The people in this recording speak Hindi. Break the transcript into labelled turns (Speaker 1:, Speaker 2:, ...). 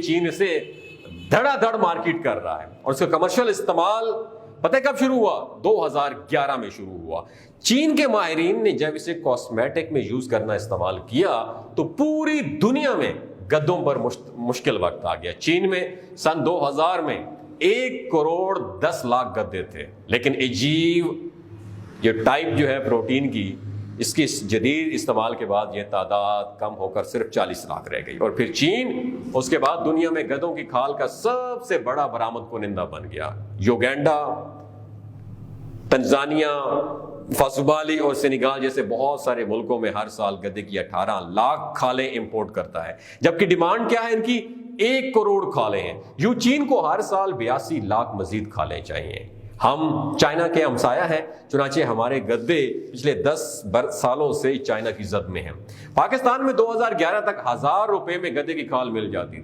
Speaker 1: चीन इसे धड़ाधड़ मार्केट कर रहा है और इसका कमर्शियल इस्तेमाल पता है कब शुरू हुआ? 2011 में शुरू हुआ। चीन के माहिरीन ने जब इसे कॉस्मेटिक में यूज करना इस्तेमाल किया तो पूरी दुनिया में गद्दों पर मुश्किल वक्त आ गया। चीन में सन 2000 में 1 करोड़ 10 लाख गद्दे थे, लेकिन अजीब ये टाइप जो है प्रोटीन की, इसकी जदीद इस्तेमाल के बाद यह तादाद कम होकर सिर्फ 40 लाख रह गई। और फिर चीन उसके बाद दुनिया में गधों की खाल का सबसे बड़ा बरामद कुनिंदा बन गया। युगांडा, तंजानिया, फासुबाली और सेनेगाल जैसे बहुत सारे मुल्कों में हर साल गधे की 18 लाख खालें इंपोर्ट करता है, जबकि डिमांड क्या है इनकी? 1 करोड़ खालें हैं। यूं चीन को हर साल 82 लाख मजीद खालें चाहिए। हम चाइना के हमसाया हैं, चुनाचे हमारे गद्दे पिछले 10 सालों से चाइना की जद में हैं। पाकिस्तान में 2011 तक 1000 रुपए में गधे की खाल मिल जाती थी।